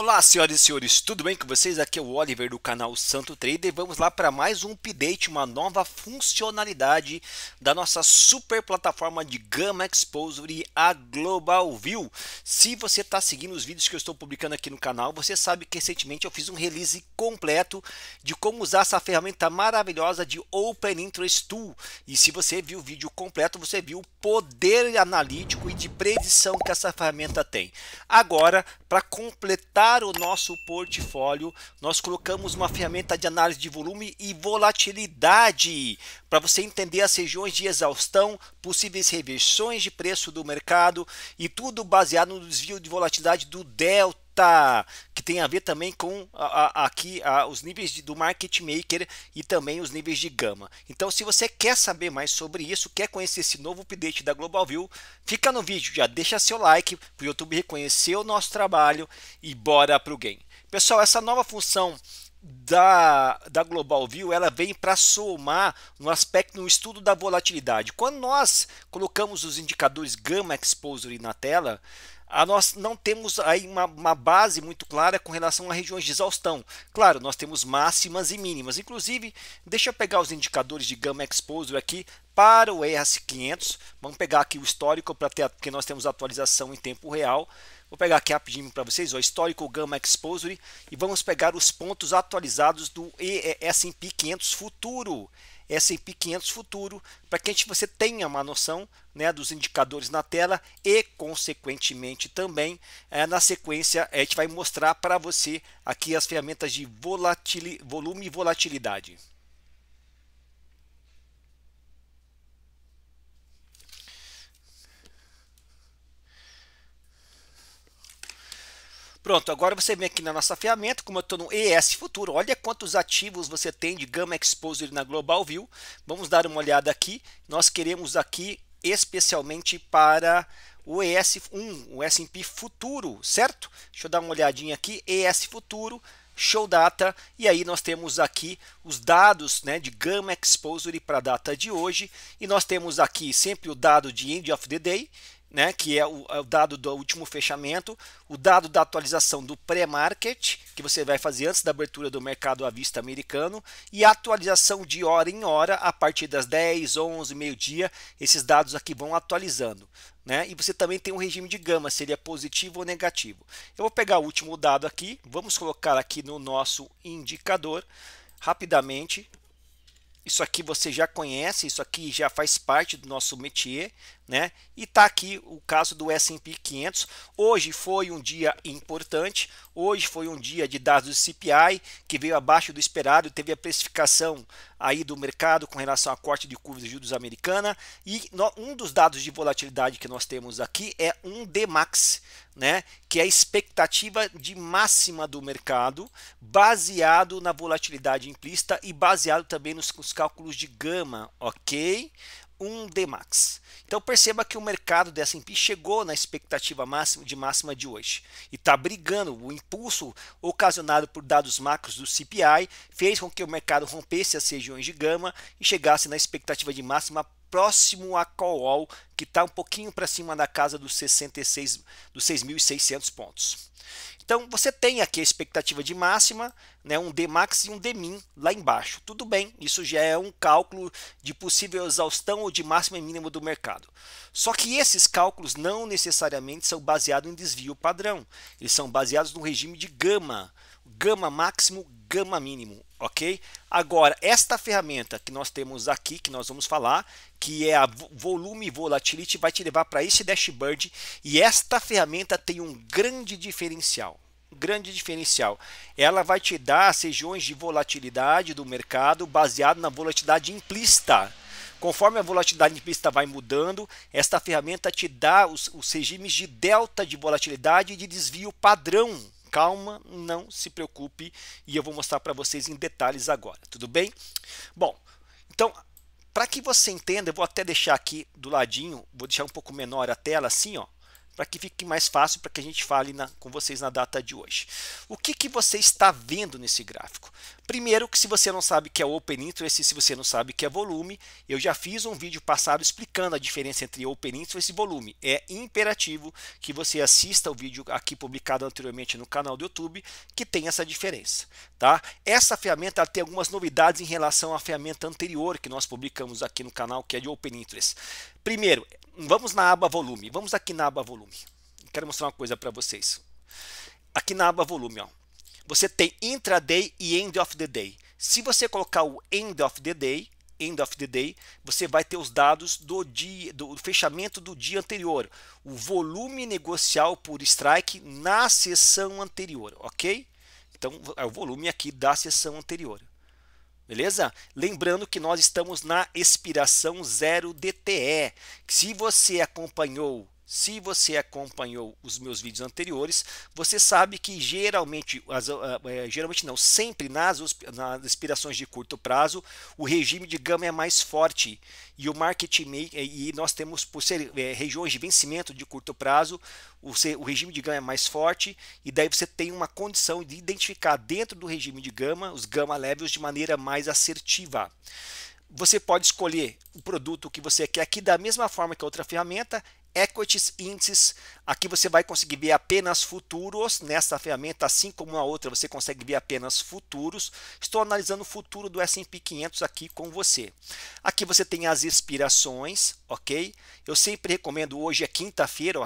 Olá, senhoras e senhores, tudo bem com vocês? Aqui é o Oliver do canal Santo Trader. Vamos lá para mais um update, uma nova funcionalidade da nossa super plataforma de Gamma Exposure, a Global View. Se você está seguindo os vídeos que eu estou publicando aqui no canal, você sabe que recentemente eu fiz um release completo de como usar essa ferramenta maravilhosa de Open Interest Tool. E se você viu o vídeo completo, você viu o poder analítico e de predição que essa ferramenta tem. Agora, para completar o nosso portfólio, nós colocamos uma ferramenta de análise de volume e volatilidade para você entender as regiões de exaustão, possíveis reversões de preço do mercado e tudo baseado no desvio de volatilidade do delta, que tem a ver também com os níveis do market maker e também os níveis de gama. Então, se você quer saber mais sobre isso, quer conhecer esse novo update da Global View, fica no vídeo, já deixa seu like para o YouTube reconhecer o nosso trabalho e bora pro game. Pessoal, essa nova função da Global View, ela vem para somar no estudo da volatilidade. Quando nós colocamos os indicadores Gamma Exposure na tela, nós não temos aí uma base muito clara com relação a regiões de exaustão. Claro, nós temos máximas e mínimas. Inclusive, deixa eu pegar os indicadores de Gamma Exposure aqui para o ES500. Vamos pegar aqui o histórico, porque nós temos atualização em tempo real. Vou pegar aqui rapidinho para vocês, o histórico Gamma Exposure, e vamos pegar os pontos atualizados do S&P 500 futuro. S&P 500 futuro, para que você tenha uma noção, né, dos indicadores na tela e, consequentemente, também na sequência a gente vai mostrar para você aqui as ferramentas de volume e volatilidade. Pronto, agora você vem aqui na nossa ferramenta, como eu estou no ES Futuro, olha quantos ativos você tem de Gamma Exposure na Global View. Vamos dar uma olhada aqui. Nós queremos aqui especialmente para o ES1, o S&P Futuro, certo? Deixa eu dar uma olhadinha aqui, ES Futuro, Show Data, e aí nós temos aqui os dados, né, de Gamma Exposure para a data de hoje, e nós temos aqui sempre o dado de End of the Day, né, que é o dado do último fechamento, o dado da atualização do pré-market, que você vai fazer antes da abertura do mercado à vista americano, e a atualização de hora em hora, a partir das 10, 11, meio-dia, esses dados aqui vão atualizando. Né? E você também tem um regime de gama, se ele é positivo ou negativo. Eu vou pegar o último dado aqui, vamos colocar aqui no nosso indicador, rapidamente. Isso aqui você já conhece, isso aqui já faz parte do nosso métier, né? E tá aqui o caso do S&P 500. Hoje foi um dia importante, hoje foi um dia de dados do CPI, que veio abaixo do esperado, teve a precificação aí do mercado com relação à corte de curva de juros americana, e um dos dados de volatilidade que nós temos aqui é um Dmax, né? Que é a expectativa de máxima do mercado, baseado na volatilidade implícita e baseado também nos cálculos de gama, ok? Um Dmax. Então perceba que o mercado do S&P chegou na expectativa máxima de hoje e está brigando. O impulso ocasionado por dados macros do CPI fez com que o mercado rompesse as regiões de gama e chegasse na expectativa de máxima próximo a call, que está um pouquinho para cima da casa dos 66, dos 6.600 pontos. Então você tem aqui a expectativa de máxima, né, um Dmax e um Dmin lá embaixo. Tudo bem, isso já é um cálculo de possível exaustão ou de máxima e mínimo do mercado. Só que esses cálculos não necessariamente são baseados em desvio padrão. Eles são baseados no regime de gama, gama máximo, gama mínimo, ok? Agora, esta ferramenta que nós temos aqui, que nós vamos falar, que é a Volume Volatility, vai te levar para esse dashboard, e esta ferramenta tem um grande diferencial. Ela vai te dar as regiões de volatilidade do mercado baseado na volatilidade implícita. Conforme a volatilidade implícita vai mudando, esta ferramenta te dá os regimes de delta de volatilidade e de desvio padrão. Calma, não se preocupe, e eu vou mostrar para vocês em detalhes agora, tudo bem? Bom, então, para que você entenda, eu vou até deixar aqui do ladinho, vou deixar um pouco menor a tela assim, ó, para que fique mais fácil para que a gente fale com vocês na data de hoje. O que você está vendo nesse gráfico? Primeiro, que se você não sabe o que é Open Interest, se você não sabe o que é volume, eu já fiz um vídeo passado explicando a diferença entre Open Interest e volume. É imperativo que você assista o vídeo aqui publicado anteriormente no canal do YouTube, que tem essa diferença. Tá? Essa ferramenta tem algumas novidades em relação à ferramenta anterior que nós publicamos aqui no canal, que é de Open Interest. Primeiro, vamos na aba volume. Vamos aqui na aba volume. Quero mostrar uma coisa para vocês. Aqui na aba volume, ó. Você tem intraday e end of the day. Se você colocar o end of the day, você vai ter os dados do dia, do fechamento do dia anterior, o volume negocial por strike na sessão anterior, ok? Então é o volume aqui da sessão anterior. Beleza? Lembrando que nós estamos na expiração 0 DTE. Se você acompanhou os meus vídeos anteriores, você sabe que geralmente não, sempre nas expirações de curto prazo, o regime de gama é mais forte e o market maker, e nós temos, por ser regiões de vencimento de curto prazo, o regime de gama é mais forte, e daí você tem uma condição de identificar dentro do regime de gama os gamma levels de maneira mais assertiva. Você pode escolher o produto que você quer aqui da mesma forma que a outra ferramenta. Equities, índices, aqui você vai conseguir ver apenas futuros nessa ferramenta, assim como na outra você consegue ver apenas futuros. Estou analisando o futuro do S&P 500 aqui com você. Aqui você tem as expirações, ok? Eu sempre recomendo, hoje é quinta-feira,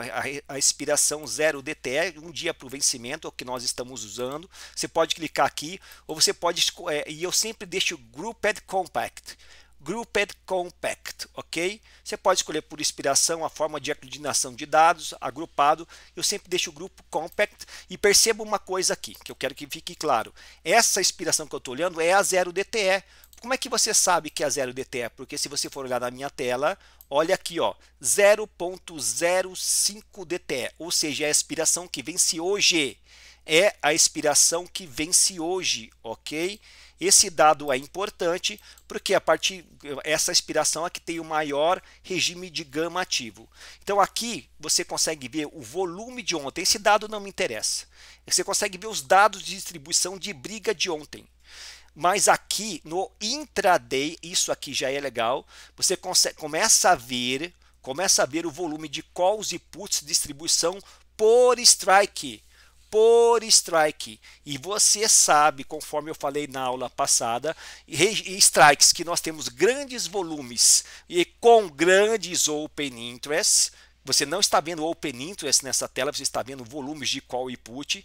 a expiração 0 DTE, um dia para o vencimento, é o que nós estamos usando. Você pode clicar aqui, ou você pode, e eu sempre deixo Grouped Compact. Grouped Compact, ok? Você pode escolher por inspiração a forma de aglutinação de dados, agrupado. Eu sempre deixo o grupo Compact e perceba uma coisa aqui, que eu quero que fique claro. Essa inspiração que eu estou olhando é a 0 DTE. Como é que você sabe que é a 0 DTE? Porque se você for olhar na minha tela, olha aqui, ó, 0.05 DTE, ou seja, é a expiração que vence hoje. É a expiração que vence hoje, ok? Esse dado é importante porque essa expiração aqui tem o maior regime de gama ativo. Então aqui você consegue ver o volume de ontem. Esse dado não me interessa. Você consegue ver os dados de distribuição de briga de ontem. Mas aqui no intraday, isso aqui já é legal, você começa a ver o volume de calls e puts distribuição por strike. E você sabe, conforme eu falei na aula passada, strikes que nós temos grandes volumes e com grandes open interests. Você não está vendo open interest nessa tela, você está vendo volumes de call e put.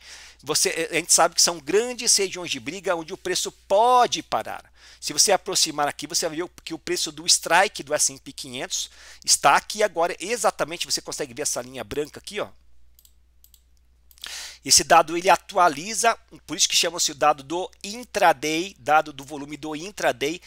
A gente sabe que são grandes regiões de briga onde o preço pode parar. Se você aproximar aqui, você vai ver que o preço do strike do S&P 500 está aqui agora. Exatamente, você consegue ver essa linha branca aqui, ó. Esse dado ele atualiza, por isso que chama-se o dado do intraday, dado do volume do intraday,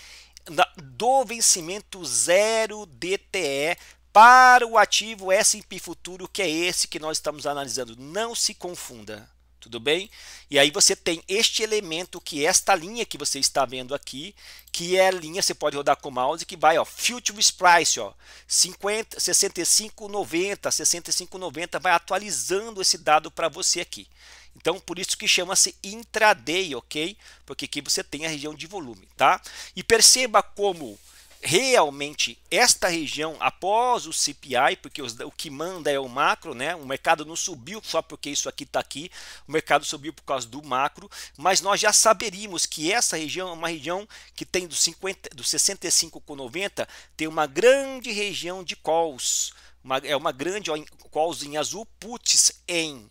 do vencimento 0 DTE para o ativo S&P futuro, que é esse que nós estamos analisando. Não se confunda, tudo bem? E aí você tem este elemento, que é esta linha que você está vendo aqui, que é a linha, você pode rodar com o mouse, que vai, ó, Futures Price, ó, 65,90, 65,90, vai atualizando esse dado para você aqui. Então, por isso que chama-se intraday, ok? Porque aqui você tem a região de volume, tá? E perceba como realmente esta região, após o CPI, porque o que manda é o macro, né? O mercado não subiu só porque isso aqui está aqui, o mercado subiu por causa do macro, mas nós já saberíamos que essa região é uma região que tem do 65,90, tem uma grande região de calls, é uma grande calls em azul, puts em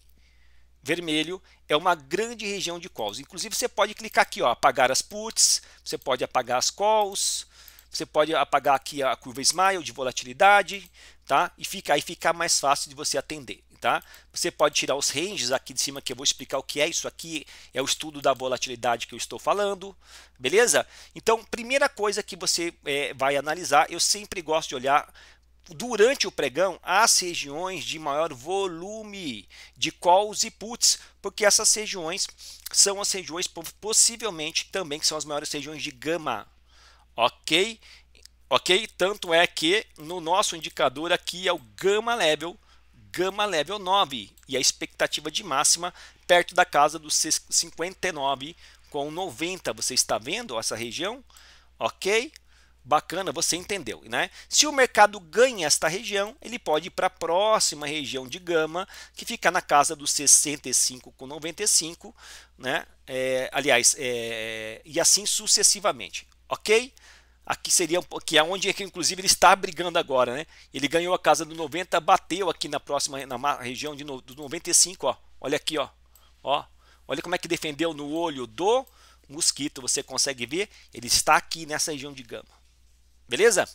vermelho, é uma grande região de calls. Inclusive você pode clicar aqui, ó, apagar as puts, você pode apagar as calls, você pode apagar aqui a curva Smile de volatilidade, tá? E aí fica mais fácil de você atender, tá? Você pode tirar os ranges aqui de cima, que eu vou explicar o que é isso aqui, é o estudo da volatilidade que eu estou falando, beleza? Então, primeira coisa que você vai analisar, eu sempre gosto de olhar durante o pregão as regiões de maior volume de calls e puts, porque essas regiões são as regiões possivelmente também que são as maiores regiões de gama. Ok? Tanto é que no nosso indicador aqui é o Gamma Level 9, e a expectativa de máxima perto da casa dos 59 com 90, você está vendo essa região? Ok? Bacana, você entendeu, né? Se o mercado ganha esta região, ele pode ir para a próxima região de gama, que fica na casa dos 65 com 95, né? Aliás, e assim sucessivamente, ok? Aqui seria que é onde inclusive ele está brigando agora, né? Ele ganhou a casa do 90, bateu aqui na próxima na região do 95, ó. Olha aqui, ó. Olha como é que defendeu no olho do mosquito, você consegue ver? Ele está aqui nessa região de gama. Beleza?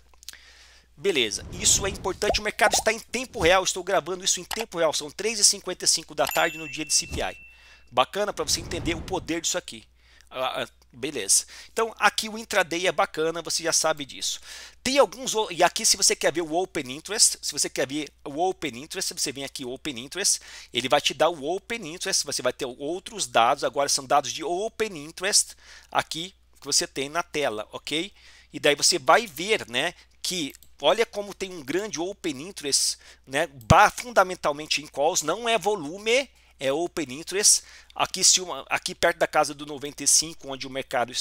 Beleza, isso é importante, o mercado está em tempo real, estou gravando isso em tempo real, são 3h55 da tarde no dia de CPI. Bacana para você entender o poder disso aqui. Beleza, então aqui o intraday é bacana, você já sabe disso. Tem alguns, e aqui se você quer ver o Open Interest, se você quer ver o Open Interest, você vem aqui Open Interest, ele vai te dar o Open Interest, você vai ter outros dados, agora são dados de Open Interest aqui que você tem na tela, ok? E daí você vai ver, né, que olha como tem um grande Open Interest, né, fundamentalmente em calls, não é volume, é Open Interest. Aqui, aqui perto da casa do 95, onde o mercado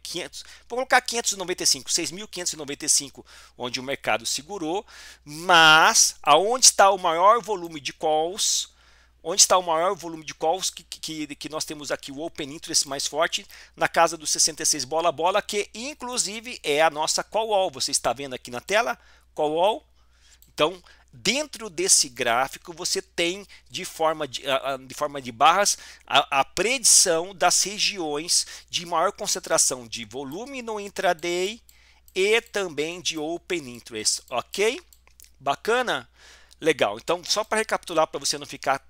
500, vou colocar 595, 6.595, onde o mercado segurou, mas aonde está o maior volume de calls? Onde está o maior volume de calls que nós temos aqui, o Open Interest mais forte, na casa dos 66 bola, que inclusive é a nossa call wall. Você está vendo aqui na tela, call wall. Então, dentro desse gráfico, você tem de forma de barras a predição das regiões de maior concentração de volume no intraday e também de Open Interest, ok? Bacana? Legal, então só para recapitular, para você não ficar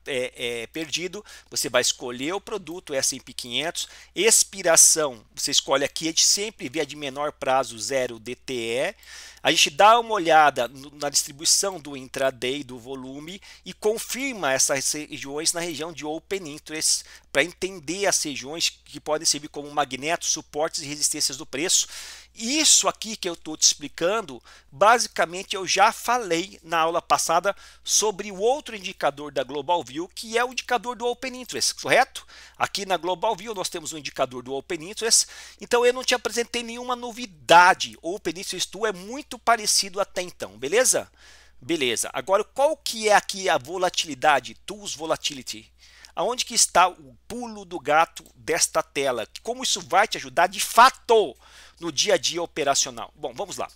perdido, você vai escolher o produto S&P 500, expiração, você escolhe aqui, a gente sempre vê a de menor prazo 0 DTE, a gente dá uma olhada na distribuição do intraday, do volume, e confirma essas regiões na região de Open Interest, para entender as regiões que podem servir como magnetos, suportes e resistências do preço. Isso aqui que eu estou te explicando, basicamente eu já falei na aula passada sobre o outro indicador da Global View, que é o indicador do Open Interest, correto? Aqui na Global View nós temos o indicador do Open Interest, então eu não te apresentei nenhuma novidade. O Open Interest é muito parecido até então, beleza? Beleza, agora qual que é aqui a volatilidade, Tools Volatility? Aonde que está o pulo do gato desta tela? Como isso vai te ajudar de fato no dia a dia operacional? Bom, vamos lá.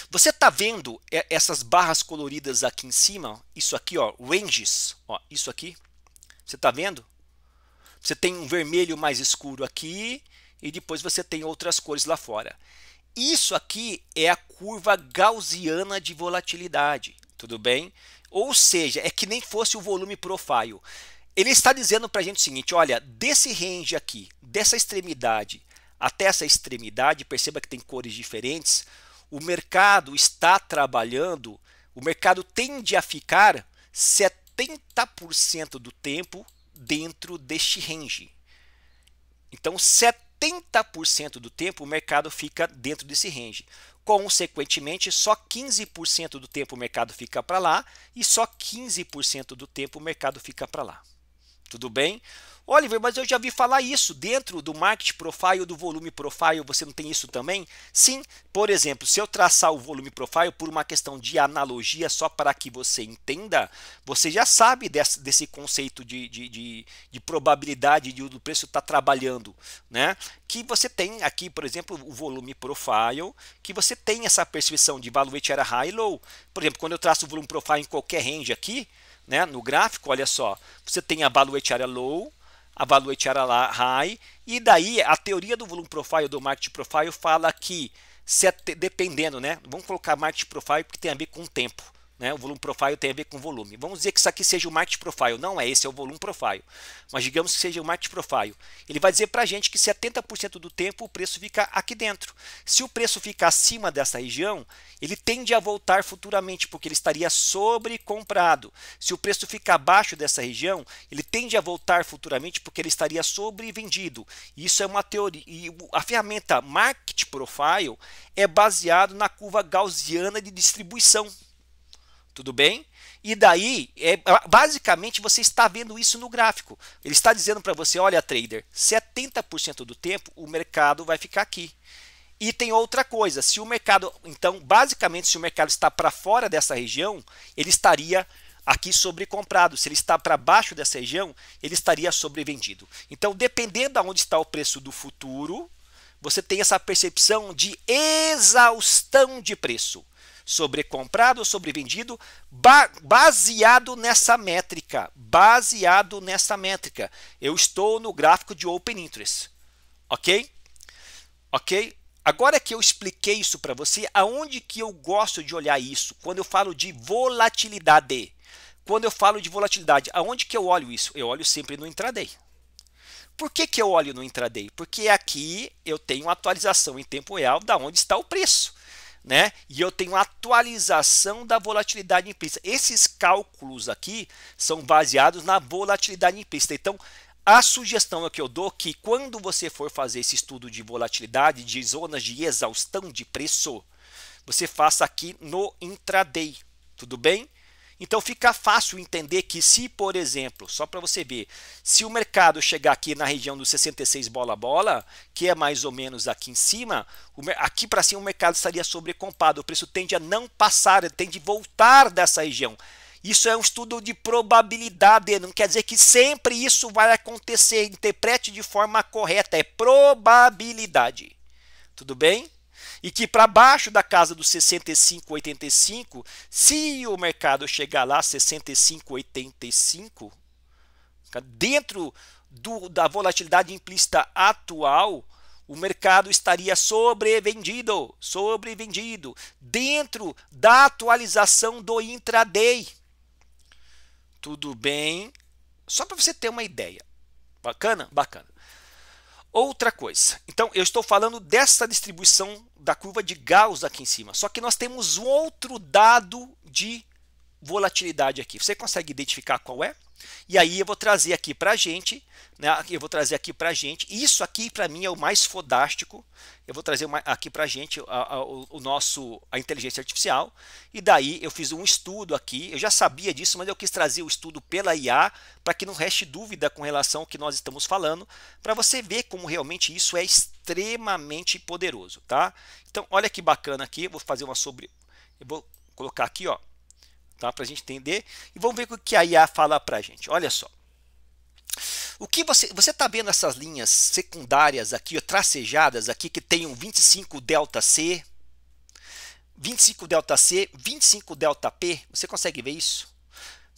Você está vendo essas barras coloridas aqui em cima? Isso aqui, ó, ranges. Ó, isso aqui. Você está vendo? Você tem um vermelho mais escuro aqui e depois você tem outras cores lá fora. Isso aqui é a curva gaussiana de volatilidade, tudo bem? Ou seja, é que nem fosse o volume profile. Ele está dizendo para a gente o seguinte, olha, desse range aqui, dessa extremidade até essa extremidade, perceba que tem cores diferentes, o mercado está trabalhando, o mercado tende a ficar 70% do tempo dentro deste range. Então, 70% do tempo o mercado fica dentro desse range. Consequentemente, só 15% do tempo o mercado fica para lá e só 15% do tempo o mercado fica para lá. Tudo bem? Oliver, mas eu já vi falar isso dentro do Market Profile, do Volume Profile, você não tem isso também? Sim, por exemplo, se eu traçar o Volume Profile por uma questão de analogia, só para que você entenda, você já sabe desse conceito de probabilidade do preço estar trabalhando, né? Que você tem aqui, por exemplo, o Volume Profile, que você tem essa percepção de Valuate Area High e Low. Por exemplo, quando eu traço o Volume Profile em qualquer range aqui, né, no gráfico, olha só, você tem a Valuate Area Low, a Valuate Area High, e daí a teoria do Volume Profile, do Market Profile, fala que, dependendo, né, vamos colocar Market Profile porque tem a ver com o tempo, né, o Volume Profile tem a ver com volume. Vamos dizer que isso aqui seja o Market Profile, não é esse, é o Volume Profile, mas digamos que seja o Market Profile. Ele vai dizer para a gente que 70% do tempo o preço fica aqui dentro. Se o preço fica acima dessa região, ele tende a voltar futuramente, porque ele estaria sobrecomprado. Se o preço fica abaixo dessa região, ele tende a voltar futuramente, porque ele estaria sobrevendido. Isso é uma teoria. E a ferramenta Market Profile é baseado na curva gaussiana de distribuição. Tudo bem? E daí, basicamente, você está vendo isso no gráfico. Ele está dizendo para você, olha, trader, 70% do tempo o mercado vai ficar aqui. E tem outra coisa, se o mercado, então, basicamente, se o mercado está para fora dessa região, ele estaria aqui sobrecomprado. Se ele está para baixo dessa região, ele estaria sobrevendido. Então, dependendo de onde está o preço do futuro, você tem essa percepção de exaustão de preço. Sobrecomprado ou sobrevendido, baseado nessa métrica. Baseado nessa métrica. Eu estou no gráfico de Open Interest. Ok? Ok? Agora que eu expliquei isso para você, aonde que eu gosto de olhar isso? Quando eu falo de volatilidade. Quando eu falo de volatilidade, aonde que eu olho isso? Eu olho sempre no intraday. Por que que eu olho no intraday? Porque aqui eu tenho atualização em tempo real da onde está o preço, né? E eu tenho atualização da volatilidade implícita. Esses cálculos aqui são baseados na volatilidade implícita. Então, a sugestão é que eu dou que quando você for fazer esse estudo de volatilidade, de zonas de exaustão de preço, você faça aqui no intraday, tudo bem? Então fica fácil entender que se, por exemplo, só para você ver, se o mercado chegar aqui na região dos 66 bola-bola, que é mais ou menos aqui em cima, aqui para cima o mercado estaria sobrecomprado, o preço tende a não passar, tende a voltar dessa região. Isso é um estudo de probabilidade, não quer dizer que sempre isso vai acontecer, interprete de forma correta, é probabilidade. Tudo bem? E que para baixo da casa dos 65,85, se o mercado chegar lá 65,85, dentro da volatilidade implícita atual, o mercado estaria sobrevendido, dentro da atualização do intraday. Tudo bem? Só para você ter uma ideia. Bacana? Bacana. Outra coisa, então eu estou falando dessa distribuição da curva de Gauss aqui em cima, só que nós temos um outro dado de volatilidade aqui. Você consegue identificar qual é? E aí eu vou trazer aqui para a gente, né? Isso aqui para mim é o mais fodástico. Eu vou trazer aqui para a gente a inteligência artificial. E daí eu fiz um estudo aqui. Eu já sabia disso, mas eu quis trazer o estudo pela IA para que não reste dúvida com relação ao que nós estamos falando, para você ver como realmente isso é extremamente poderoso, tá? Então olha que bacana aqui. Eu vou fazer eu vou colocar aqui, ó. Tá, para a gente entender, e vamos ver o que a IA fala para a gente. Olha só, o que você está vendo essas linhas secundárias aqui, ó, tracejadas aqui, que tem um 25 delta C, 25 delta C, 25 delta P, você consegue ver isso?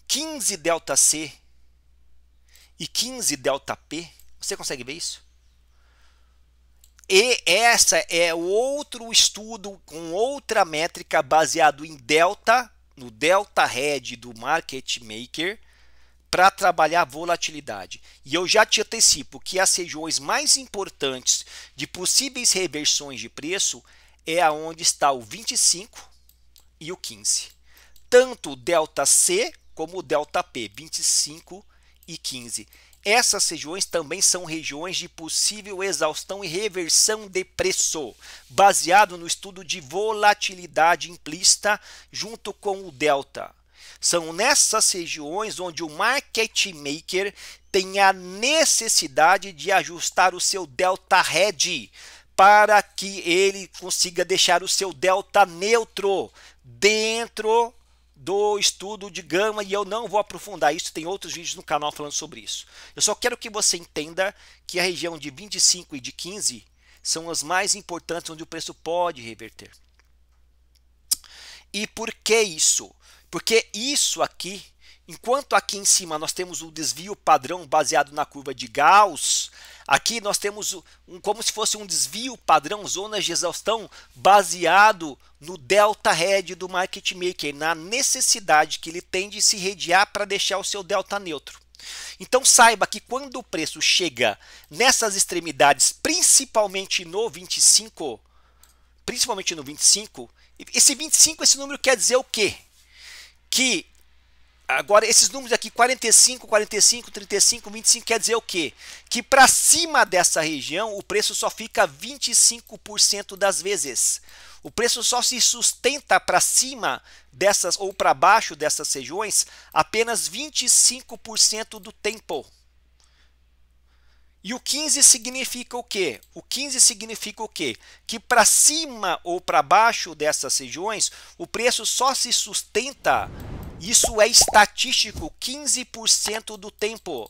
15 delta C e 15 delta P, você consegue ver isso? E essa é outro estudo com outra métrica baseado em delta, no delta head do market maker, para trabalhar volatilidade. E eu já te antecipo que as regiões mais importantes de possíveis reversões de preço é aonde está o 25 e o 15. Tanto o delta C como o delta P, 25 e 15. Essas regiões também são regiões de possível exaustão e reversão de preço, baseado no estudo de volatilidade implícita junto com o delta. São nessas regiões onde o market maker tem a necessidade de ajustar o seu delta head para que ele consiga deixar o seu delta neutro dentro do estudo de gama, e eu não vou aprofundar isso, tem outros vídeos no canal falando sobre isso. Eu só quero que você entenda que a região de 25 e de 15 são as mais importantes onde o preço pode reverter. E por que isso? Porque isso aqui, enquanto aqui em cima nós temos o desvio padrão baseado na curva de Gauss, aqui nós temos como se fosse um desvio padrão, zonas de exaustão, baseado no delta head do market maker, na necessidade que ele tem de se redear para deixar o seu delta neutro. Então saiba que quando o preço chega nessas extremidades, principalmente no 25, esse 25, esse número quer dizer o quê? Que agora esses números aqui, 45, 45, 35, 25, quer dizer o quê? Que para cima dessa região o preço só fica 25% das vezes. O preço só se sustenta para cima dessas ou para baixo dessas regiões apenas 25% do tempo. E o 15 significa o quê? O 15 significa o quê? Que para cima ou para baixo dessas regiões, o preço só se sustenta, isso é estatístico, 15% do tempo.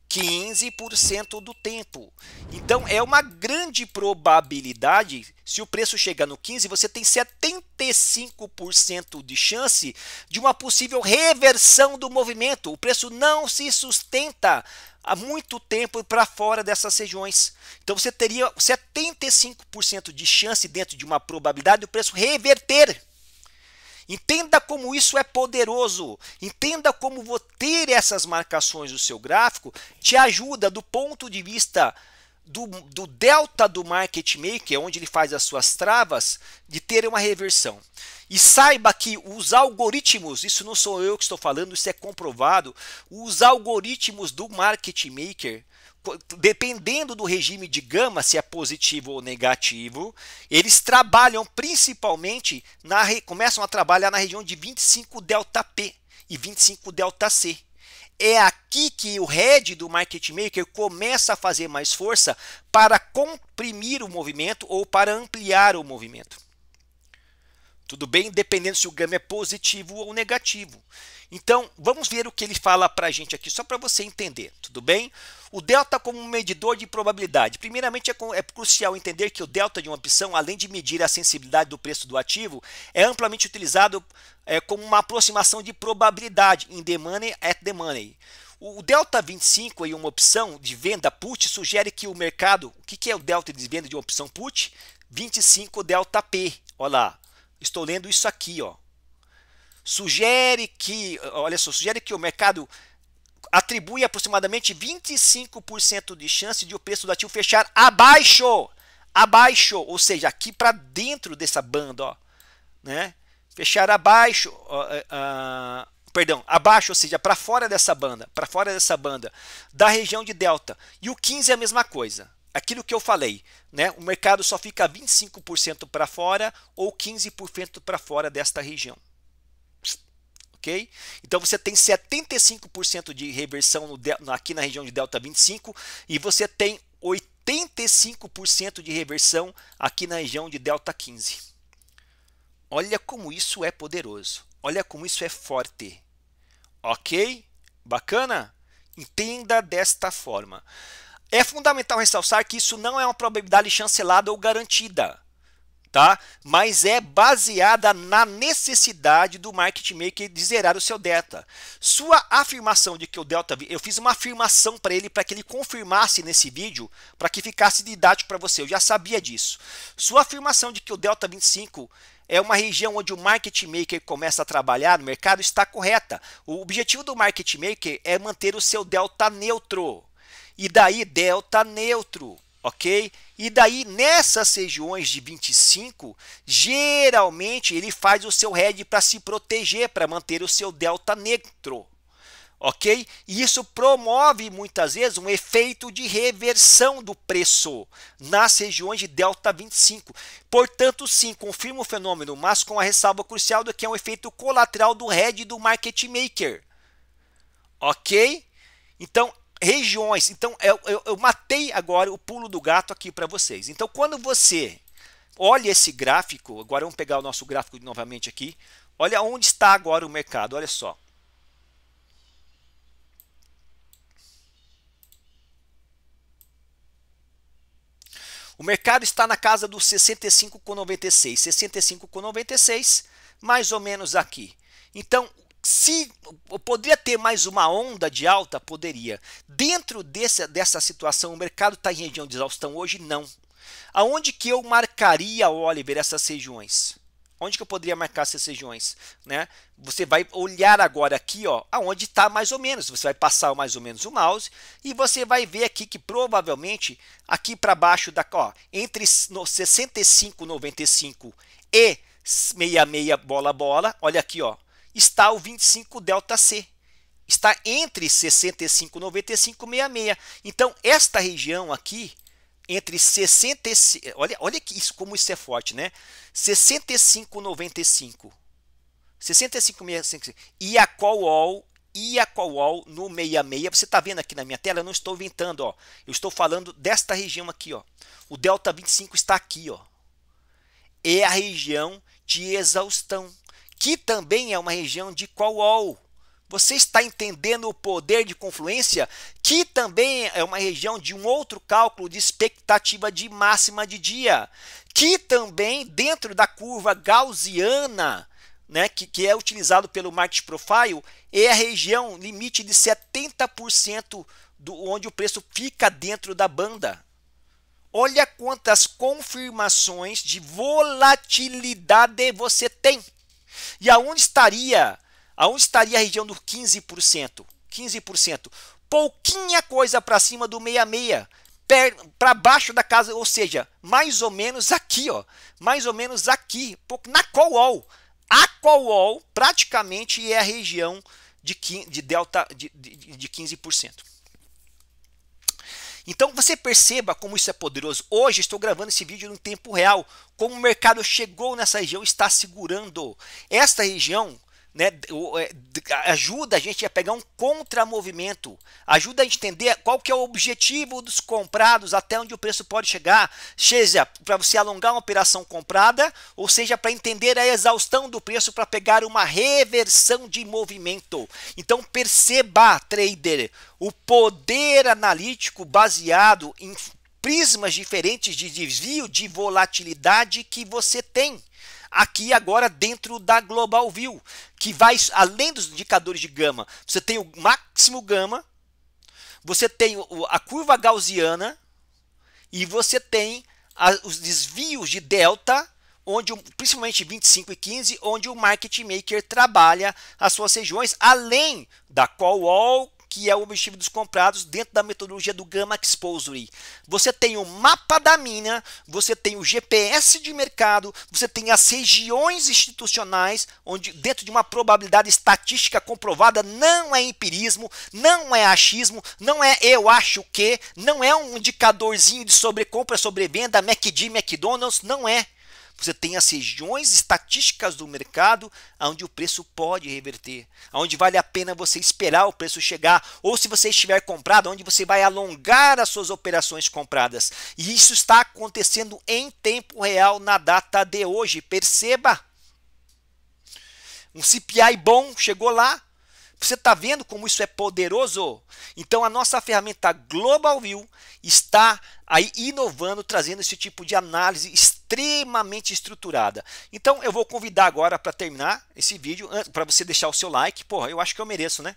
15% do tempo. Então, é uma grande probabilidade, se o preço chegar no 15, você tem 75% de chance de uma possível reversão do movimento. O preço não se sustenta há muito tempo para fora dessas regiões. Então, você teria 75% de chance dentro de uma probabilidade do preço reverter. Entenda como isso é poderoso. Entenda como ter essas marcações no seu gráfico te ajuda do ponto de vista do delta do market maker, onde ele faz as suas travas, de ter uma reversão. E saiba que os algoritmos, isso não sou eu que estou falando, isso é comprovado, os algoritmos do market maker, dependendo do regime de gama, se é positivo ou negativo, eles trabalham principalmente, começam a trabalhar na região de 25 delta P e 25 delta C. É aqui que o head do market maker começa a fazer mais força para comprimir o movimento ou para ampliar o movimento. Tudo bem? Dependendo se o gama é positivo ou negativo. Então, vamos ver o que ele fala para a gente aqui, só para você entender, tudo bem? O delta como medidor de probabilidade. Primeiramente, é crucial entender que o delta de uma opção, além de medir a sensibilidade do preço do ativo, é amplamente utilizado como uma aproximação de probabilidade, in the money, at the money. O delta 25 em uma opção de venda put sugere que o mercado, o que é o delta de venda de uma opção put? 25 delta P, olha lá, estou lendo isso aqui, ó. Sugere que o mercado atribui aproximadamente 25% de chance de o preço do ativo fechar abaixo, ou seja, aqui para dentro dessa banda, ó, né? Fechar abaixo, abaixo, ou seja, para fora dessa banda, da região de delta. E o 15 é a mesma coisa. Aquilo que eu falei, né? O mercado só fica 25% para fora ou 15% para fora desta região. Okay? Então você tem 75% de reversão aqui na região de delta 25 e você tem 85% de reversão aqui na região de delta 15. Olha como isso é poderoso. Olha como isso é forte. Ok? Bacana? Entenda desta forma. É fundamental ressaltar que isso não é uma probabilidade chancelada ou garantida, tá? Mas é baseada na necessidade do market maker de zerar o seu delta. Sua afirmação de que o delta... Eu fiz uma afirmação para ele que ele confirmasse nesse vídeo, para que ficasse didático para você. Eu já sabia disso. Sua afirmação de que o delta 25 é uma região onde o market maker começa a trabalhar no mercado está correta. O objetivo do market maker é manter o seu delta neutro. E daí delta neutro, ok? E daí nessas regiões de 25, geralmente ele faz o seu hedge para se proteger, para manter o seu delta neutro, ok? E isso promove muitas vezes um efeito de reversão do preço nas regiões de delta 25. Portanto, sim, confirma o fenômeno, mas com a ressalva crucial do que é um efeito colateral do hedge do market maker, ok? Então, regiões, então eu matei agora o pulo do gato aqui para vocês. Então quando você olha esse gráfico, agora vamos pegar o nosso gráfico novamente aqui, olha onde está agora o mercado, olha só. O mercado está na casa dos 65,96, 65,96, mais ou menos aqui. Então, se eu poderia ter mais uma onda de alta, poderia. Dentro dessa situação, o mercado está em região de exaustão hoje? Não. Aonde que eu marcaria, Oliver, essas regiões? Onde que eu poderia marcar essas regiões? Né? Você vai olhar agora aqui, ó, aonde está mais ou menos. Você vai passar mais ou menos o mouse e você vai ver aqui que provavelmente aqui para baixo, entre 65,95 e 66 bola, olha aqui, ó. Está o 25 delta C. Está entre 65,95 e 66. Então, esta região aqui entre 65, olha que isso, como isso é forte, né? 65,95. 65,65 e a call all no 66. Você está vendo aqui na minha tela, eu não estou inventando, ó. Eu estou falando desta região aqui, ó. O delta 25 está aqui, ó. É a região de exaustão, que também é uma região de call all. Você está entendendo o poder de confluência? Que também é uma região de um outro cálculo de expectativa de máxima de dia, que também dentro da curva gaussiana, né, que é utilizado pelo Market Profile, é a região limite de 70% onde o preço fica dentro da banda. Olha quantas confirmações de volatilidade você tem. E aonde estaria a região do 15%? 15%. Pouquinha coisa para cima do 66, para baixo da casa, ou seja, mais ou menos aqui, ó, mais ou menos aqui, na call all. A call all praticamente é a região de delta de 15%. Então você perceba como isso é poderoso. Hoje estou gravando esse vídeo no tempo real, como o mercado chegou nessa região, está segurando. Esta região, né, ajuda a gente a pegar um contramovimento, ajuda a entender qual que é o objetivo dos comprados, até onde o preço pode chegar, seja para você alongar uma operação comprada, ou seja para entender a exaustão do preço para pegar uma reversão de movimento. Então perceba, trader, o poder analítico baseado em prismas diferentes de desvio de volatilidade que você tem aqui agora dentro da Global View, que vai além dos indicadores de gama. Você tem o máximo gama, você tem a curva gaussiana e você tem os desvios de delta, onde principalmente 25 e 15, onde o market maker trabalha as suas regiões, além da call all, que é o objetivo dos comprados dentro da metodologia do Gamma Exposure. Você tem o mapa da mina, você tem o GPS de mercado, você tem as regiões institucionais, onde dentro de uma probabilidade estatística comprovada, não é empirismo, não é achismo, não é eu acho que, não é um indicadorzinho de sobrecompra, sobrevenda, MACD, McDonald's, não é. Você tem as regiões estatísticas do mercado onde o preço pode reverter, onde vale a pena você esperar o preço chegar, ou se você estiver comprado, onde você vai alongar as suas operações compradas. E isso está acontecendo em tempo real na data de hoje. Perceba, um CPI bom chegou lá. Você está vendo como isso é poderoso? Então a nossa ferramenta Global View está aí inovando, trazendo esse tipo de análise extremamente estruturada. Então eu vou convidar agora para terminar esse vídeo, para você deixar o seu like. Porra, eu acho que eu mereço, né?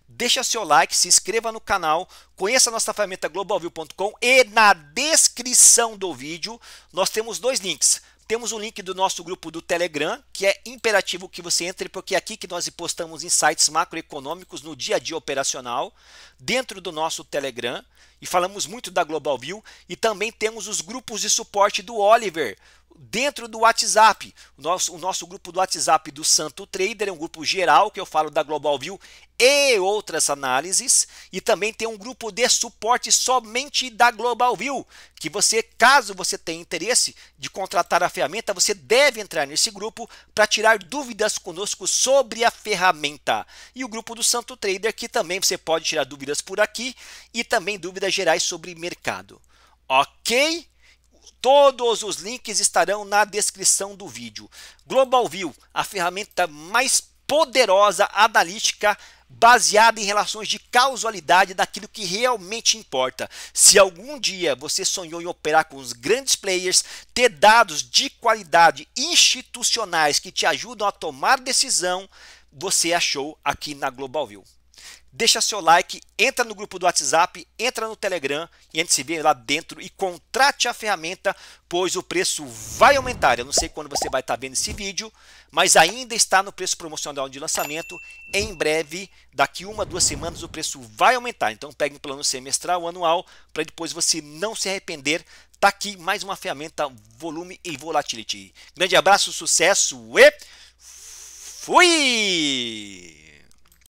Deixa seu like, se inscreva no canal, conheça a nossa ferramenta globalview.com e na descrição do vídeo nós temos dois links. Temos o link do nosso grupo do Telegram, que é imperativo que você entre, porque é aqui que nós postamos insights macroeconômicos no dia a dia operacional, dentro do nosso Telegram, e falamos muito da Global View, e também temos os grupos de suporte do Oliver, dentro do WhatsApp. O nosso grupo do WhatsApp do Santo Trader é um grupo geral que eu falo da Global View e outras análises, e também tem um grupo de suporte somente da Global View, que você, caso você tenha interesse de contratar a ferramenta, você deve entrar nesse grupo para tirar dúvidas conosco sobre a ferramenta. E o grupo do Santo Trader, que também você pode tirar dúvidas por aqui, e também dúvidas gerais sobre mercado. Ok? Todos os links estarão na descrição do vídeo. Global View, a ferramenta mais poderosa analítica baseada em relações de causalidade daquilo que realmente importa. Se algum dia você sonhou em operar com os grandes players, ter dados de qualidade institucionais que te ajudam a tomar decisão, você achou aqui na Global View. Deixa seu like, entra no grupo do WhatsApp, entra no Telegram e a gente se vê lá dentro e contrate a ferramenta, pois o preço vai aumentar. Eu não sei quando você vai estar vendo esse vídeo, mas ainda está no preço promocional de lançamento. Em breve, daqui 1 a 2 semanas, o preço vai aumentar. Então pegue um plano semestral ou anual para depois você não se arrepender. Está aqui mais uma ferramenta Volume e Volatility. Grande abraço, sucesso e fui!